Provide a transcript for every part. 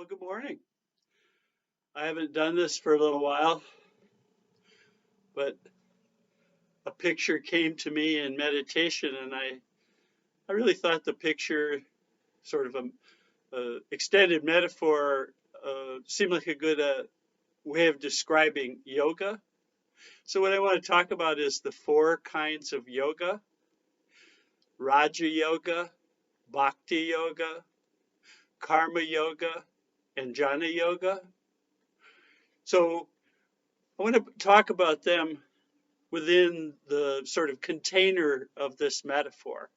Well, good morning. I haven't done this for a little while, but a picture came to me in meditation, and I really thought the picture, sort of a extended metaphor, seemed like a good way of describing yoga. So, what I want to talk about is the four kinds of yoga: Raja Yoga, Bhakti Yoga, Karma Yoga, and Jnana Yoga. So, I want to talk about them within the sort of container of this metaphor.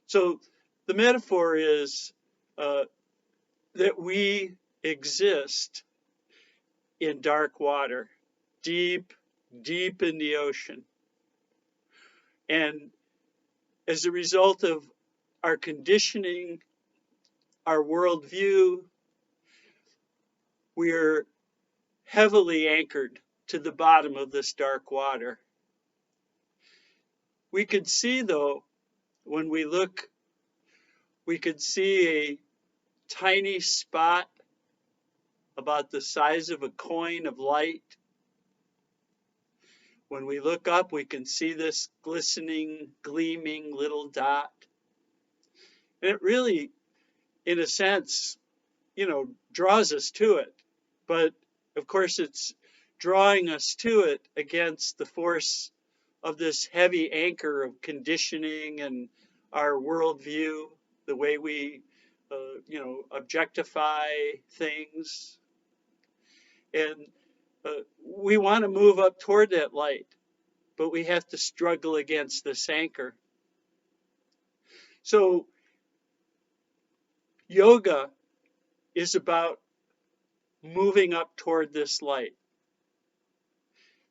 So the metaphor is uh, that we exist in dark water, deep, deep in the ocean. And as a result of our conditioning, our worldview, we're heavily anchored to the bottom of this dark water. We could see, though, when we look, we could see a tiny spot about the size of a coin of light. When we look up, we can see this glistening, gleaming little dot. And it really, in a sense, draws us to it. But of course, it's drawing us to it against the force of this heavy anchor of conditioning and our worldview, the way we, objectify things. And we want to move up toward that light, but we have to struggle against this anchor. So, yoga is about moving up toward this light.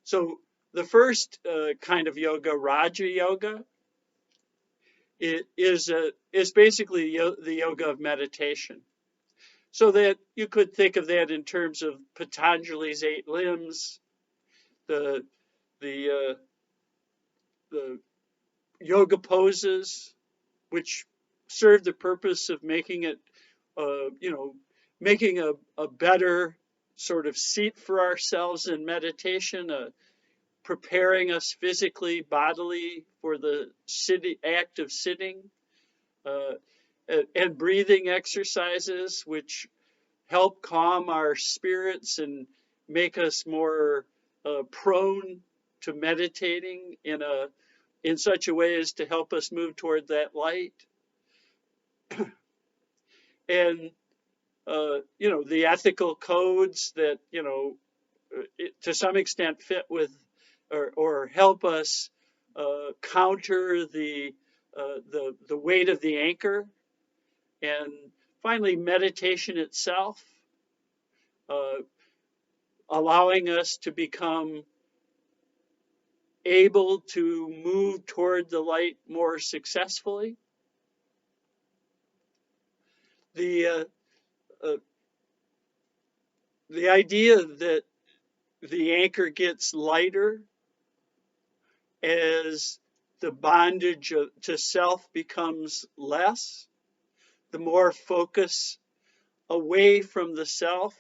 So, the first kind of yoga, Raja Yoga, it is basically the yoga of meditation. So that you could think of that in terms of Patanjali's 8 limbs, the the the yoga poses, which serve the purpose of making it, making a better sort of seat for ourselves in meditation, preparing us physically, bodily for the act of sitting, uh, and breathing exercises, which help calm our spirits and make us more prone to meditating in such a way as to help us move toward that light. And the ethical codes that to some extent fit with or help us counter the weight of the anchor. And finally, meditation itself, uh, allowing us to become able to move toward the light more successfully. The uh, the idea that the anchor gets lighter as the bondage to self becomes less, the more focus away from the self,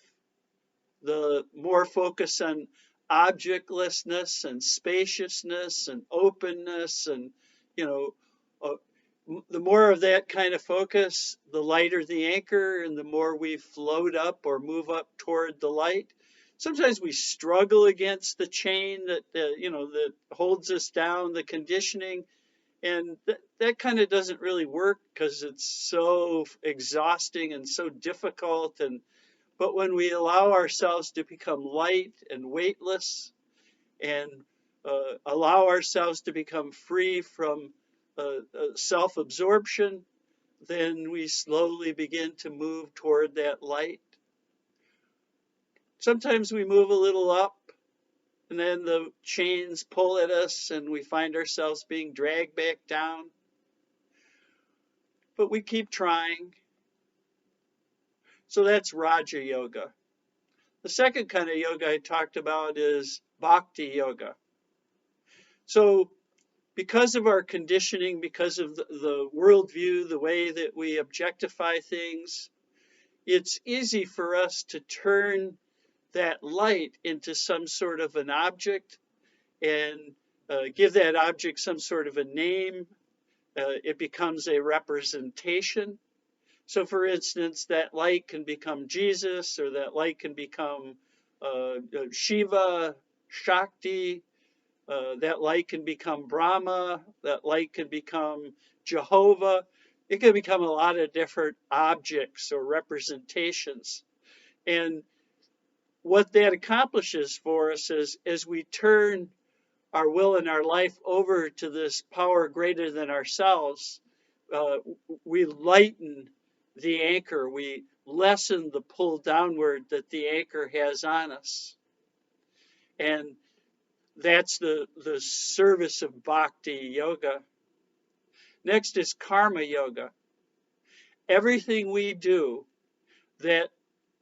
the more focus on objectlessness and spaciousness and openness, and you know uh, the more of that kind of focus, the lighter the anchor, and the more we float up or move up toward the light. Sometimes we struggle against the chain that holds us down, the conditioning, and that kind of doesn't really work because it's so exhausting and so difficult. And but when we allow ourselves to become light and weightless, and allow ourselves to become free from self-absorption, then we slowly begin to move toward that light. Sometimes we move a little up, and then the chains pull at us, and we find ourselves being dragged back down. But we keep trying. So that's Raja Yoga. The second kind of yoga I talked about is Bhakti Yoga. So because of our conditioning, because of the worldview, the way that we objectify things, it's easy for us to turn that light into some sort of an object and give that object some sort of a name. It becomes a representation. So, for instance, that light can become Jesus, or that light can become Shiva, Shakti. That light can become Brahma. That light can become Jehovah. It can become a lot of different objects or representations. And what that accomplishes for us is as we turn our will and our life over to this power greater than ourselves, uh, we lighten the anchor. We lessen the pull downward that the anchor has on us. And that's the service of bhakti yoga. Next is karma yoga. Everything we do that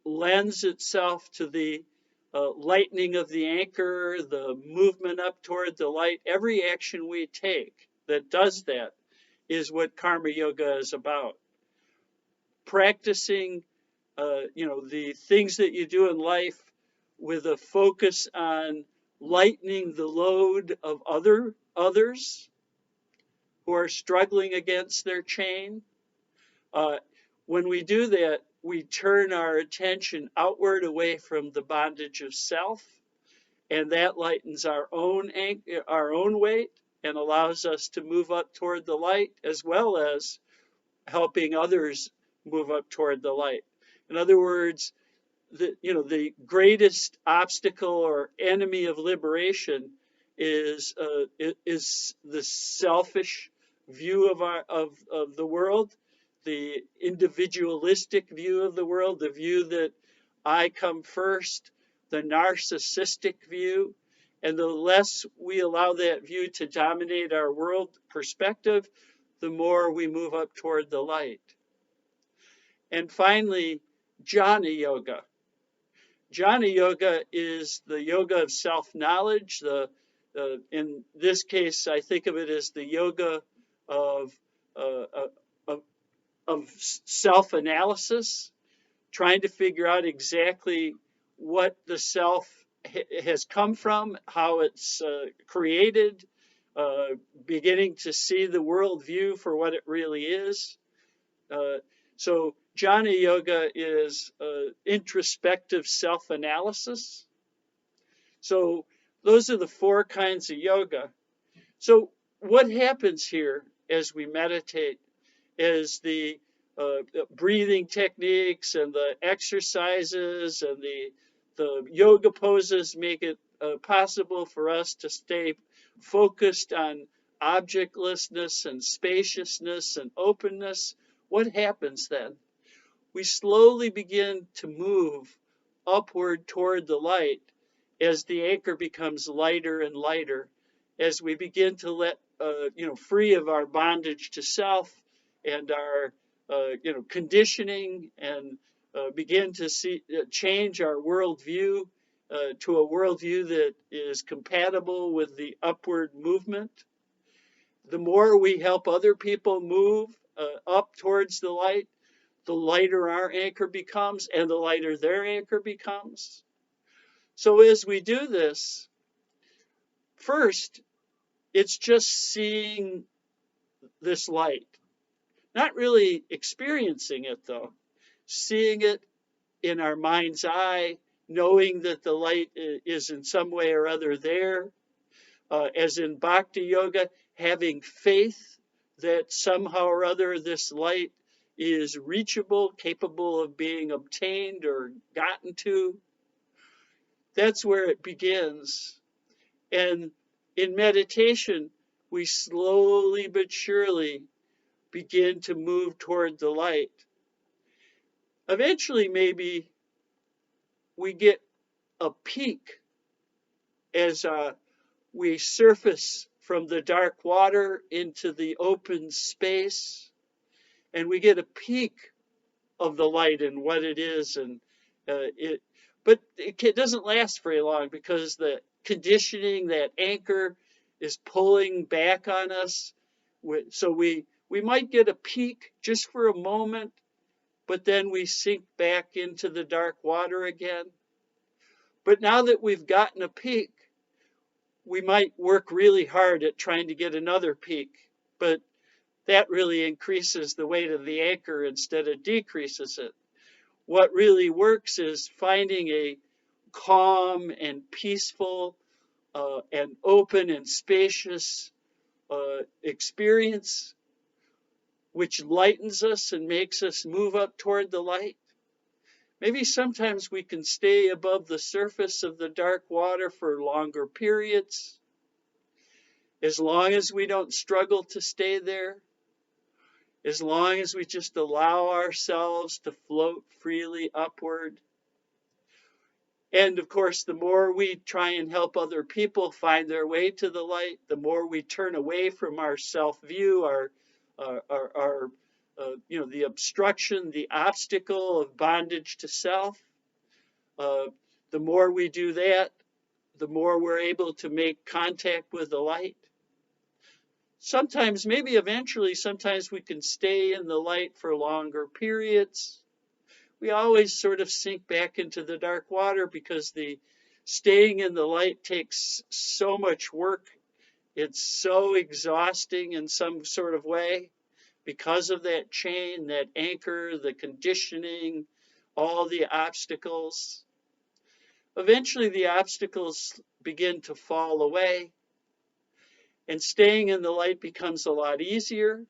lends itself to the lightening of the anchor, the movement up toward the light, every action we take that does that is what karma yoga is about. Practicing, the things that you do in life with a focus on lightening the load of others who are struggling against their chain. Uh, when we do that, we turn our attention outward away from the bondage of self, and that lightens our own weight and allows us to move up toward the light, as well as helping others move up toward the light. In other words, the greatest obstacle or enemy of liberation is the selfish view of the world, the individualistic view of the world, the view that I come first, the narcissistic view. And the less we allow that view to dominate our world perspective, the more we move up toward the light. And finally, jnana yoga. Jnana yoga is the yoga of self-knowledge. In this case, I think of it as the yoga of, uh, of self-analysis, trying to figure out exactly what the self has come from, how it's created, beginning to see the worldview for what it really is. So jnana yoga is introspective self-analysis. So those are the four kinds of yoga. So what happens here as we meditate is the breathing techniques and the exercises and the yoga poses make it possible for us to stay focused on objectlessness and spaciousness and openness. What happens then? We slowly begin to move upward toward the light as the anchor becomes lighter and lighter, as we begin to let free of our bondage to self and our conditioning, and begin to change our worldview to a worldview that is compatible with the upward movement. The more we help other people move up towards the light, the lighter our anchor becomes and the lighter their anchor becomes. So as we do this, first, it's just seeing this light, not really experiencing it though, seeing it in our mind's eye, knowing that the light is in some way or other there, as in bhakti yoga, having faith that somehow or other this light is reachable, capable of being obtained or gotten to. That's where it begins. And in meditation, we slowly but surely begin to move toward the light. Eventually, maybe we get a peak as we surface from the dark water into the open space, and we get a peak of the light and what it is, and but it doesn't last very long because the conditioning, that anchor, is pulling back on us. So we might get a peak just for a moment, but then we sink back into the dark water again. But now that we've gotten a peak, we might work really hard at trying to get another peak, but that really increases the weight of the anchor instead of decreases it. What really works is finding a calm and peaceful and open and spacious experience which lightens us and makes us move up toward the light. Maybe sometimes we can stay above the surface of the dark water for longer periods, as long as we don't struggle to stay there, as long as we just allow ourselves to float freely upward. And of course, the more we try and help other people find their way to the light, the more we turn away from our self-view, the obstruction, the obstacle of bondage to self. The more we do that, the more we're able to make contact with the light. Sometimes, maybe eventually, sometimes we can stay in the light for longer periods. We always sort of sink back into the dark water because the staying in the light takes so much work. It's so exhausting in some sort of way because of that chain, that anchor, the conditioning, all the obstacles. Eventually, the obstacles begin to fall away, and staying in the light becomes a lot easier.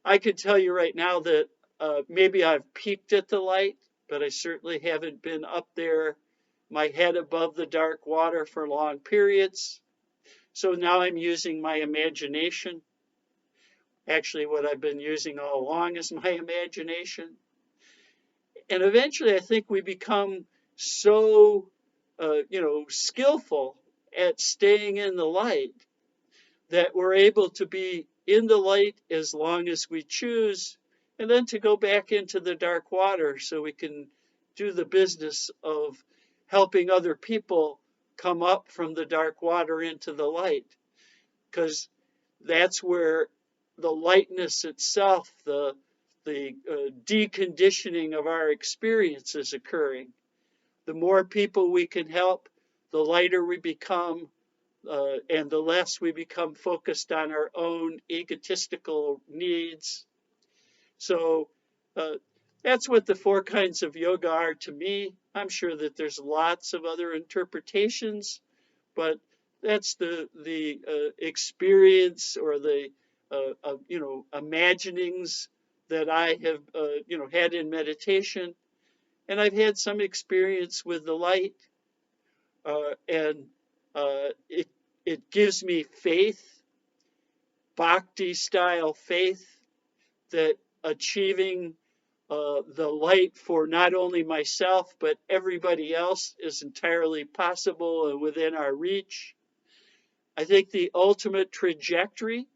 I could tell you right now that maybe I've peaked at the light, but I certainly haven't been up there, my head above the dark water for long periods. So now I'm using my imagination. Actually, what I've been using all along is my imagination. And eventually, I think we become so, skillful at staying in the light that we're able to be in the light as long as we choose, and then to go back into the dark water so we can do the business of helping other people come up from the dark water into the light, because that's where the lightness itself, the deconditioning of our experience is occurring. The more people we can help, the lighter we become, and the less we become focused on our own egotistical needs. So that's what the 4 kinds of yoga are to me. I'm sure that there's lots of other interpretations, but that's the experience or the imaginings that I have had in meditation, and I've had some experience with the light, and it gives me faith, bhakti style faith, that achieving the light for not only myself but everybody else is entirely possible and within our reach. I think the ultimate trajectory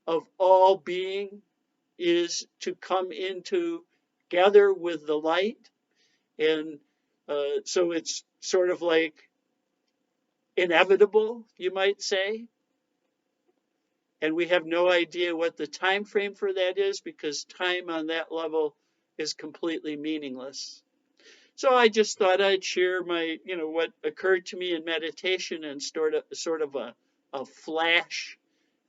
of all being is to come into together with the light, and so it's sort of like inevitable, you might say. And we have no idea what the time frame for that is, because time on that level is completely meaningless. So I just thought I'd share my, what occurred to me in meditation, and sort of a flash.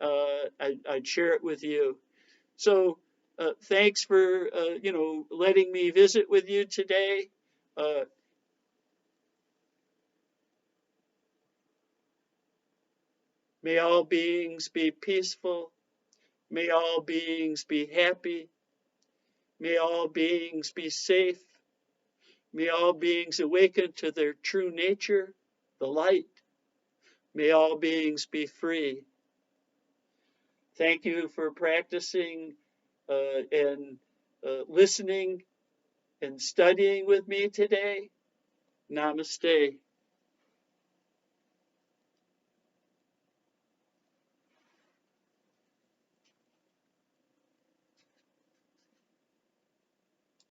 I'd share it with you. So thanks for, letting me visit with you today. May all beings be peaceful. May all beings be happy. May all beings be safe. May all beings awaken to their true nature, the light. May all beings be free. Thank you for practicing and listening and studying with me today. Namaste.